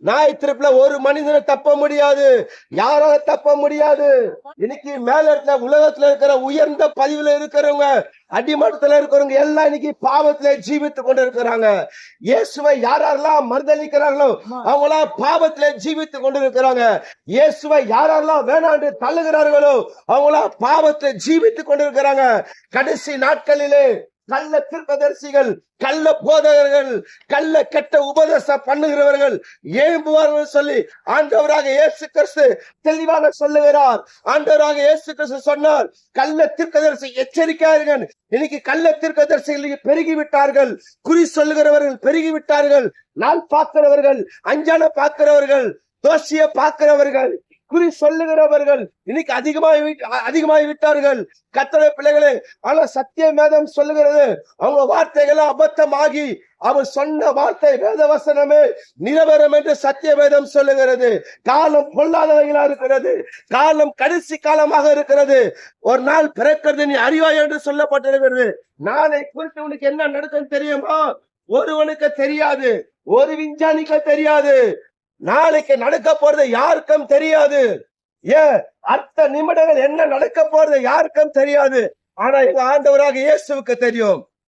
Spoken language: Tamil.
நாய் திருப்புல ஒரு மனிதனை தப்ப முடியாது, யாரால தப்ப முடியாது. இன்னைக்கு மேல இருக்கிற உலகத்துல இருக்கிற உயர்ந்த பதிவுல இருக்கிறவங்க, அடிமட்டத்துல இருக்கிறவங்க எல்லாம் இன்னைக்கு பாவத்திலே ஜீவித்து கொண்டு இருக்கிறாங்க. இயேசுவை யாரெல்லாம் மறுதளிக்கிறார்களோ அவங்களாம் பாவத்திலே ஜீவித்து கொண்டு இருக்கிறாங்க. இயேசுவை யாரெல்லாம் வேணாண்டு தள்ளுகிறார்களோ அவங்களாம் பாவத்தை ஜீவித்து கொண்டு இருக்கிறாங்க. கடைசி நாட்களிலே கள்ள தீர்க்கதரிசிகள், கள்ள போதகர்கள், கள்ள கெட்ட உபதேசம் பண்ணுகிறவர்கள் எழும்புவார்கள் சொல்லி ஆண்டவராக இயேசு கிறிஸ்து தெளிவாக சொல்லுகிறார். ஆண்டவராக இயேசு கிறிஸ்து சொன்னார், கள்ள தீர்க்கதரிசி எச்சரிக்கையார்கள். இன்னைக்கு கள்ள தீர்க்கதரிசிகள் பெருகி விட்டார்கள், குறி சொல்லுகிறவர்கள் பெருகி விட்டார்கள், நாள் பார்க்கிறவர்கள், அஞ்சான பார்க்கிறவர்கள், தோஷிய பார்க்கிறவர்கள், குறி சொல்லுகிறவர்கள் இன்னைக்கு அதிகமாகி விட்டார்கள். கர்த்தருடைய பிள்ளைகளே, ஆனா சத்திய வேதம் சொல்லுகிறது, அவங்க வார்த்தைகளை அபத்தமாகி அவர் சொன்ன வார்த்தை வேத வசனமே நிரவரம் என்று சத்திய வேதம் சொல்லுகிறது. காலம் பொல்லாதவைகளா இருக்கிறது, காலம் கடைசி காலமாக இருக்கிறது. ஒரு நாள் பிறக்கிறது நீ அறிவாய் என்று சொல்லப்பட்டிருக்கிறது. நாளை குறித்து உனக்கு என்ன நடக்கும் தெரியுமா? ஒருவனுக்கு தெரியாது, ஒரு விஞ்ஞானிக்கு தெரியாது. நாளைக்கு நடக்க போறது யாருக்கும் தெரியாது. ஏன் அடுத்த நிமிடங்கள் என்ன நடக்க போறது யாருக்கும் தெரியாது. ஆனா எங்க ஆண்டவராக இயேசுவுக்கு தெரியும்.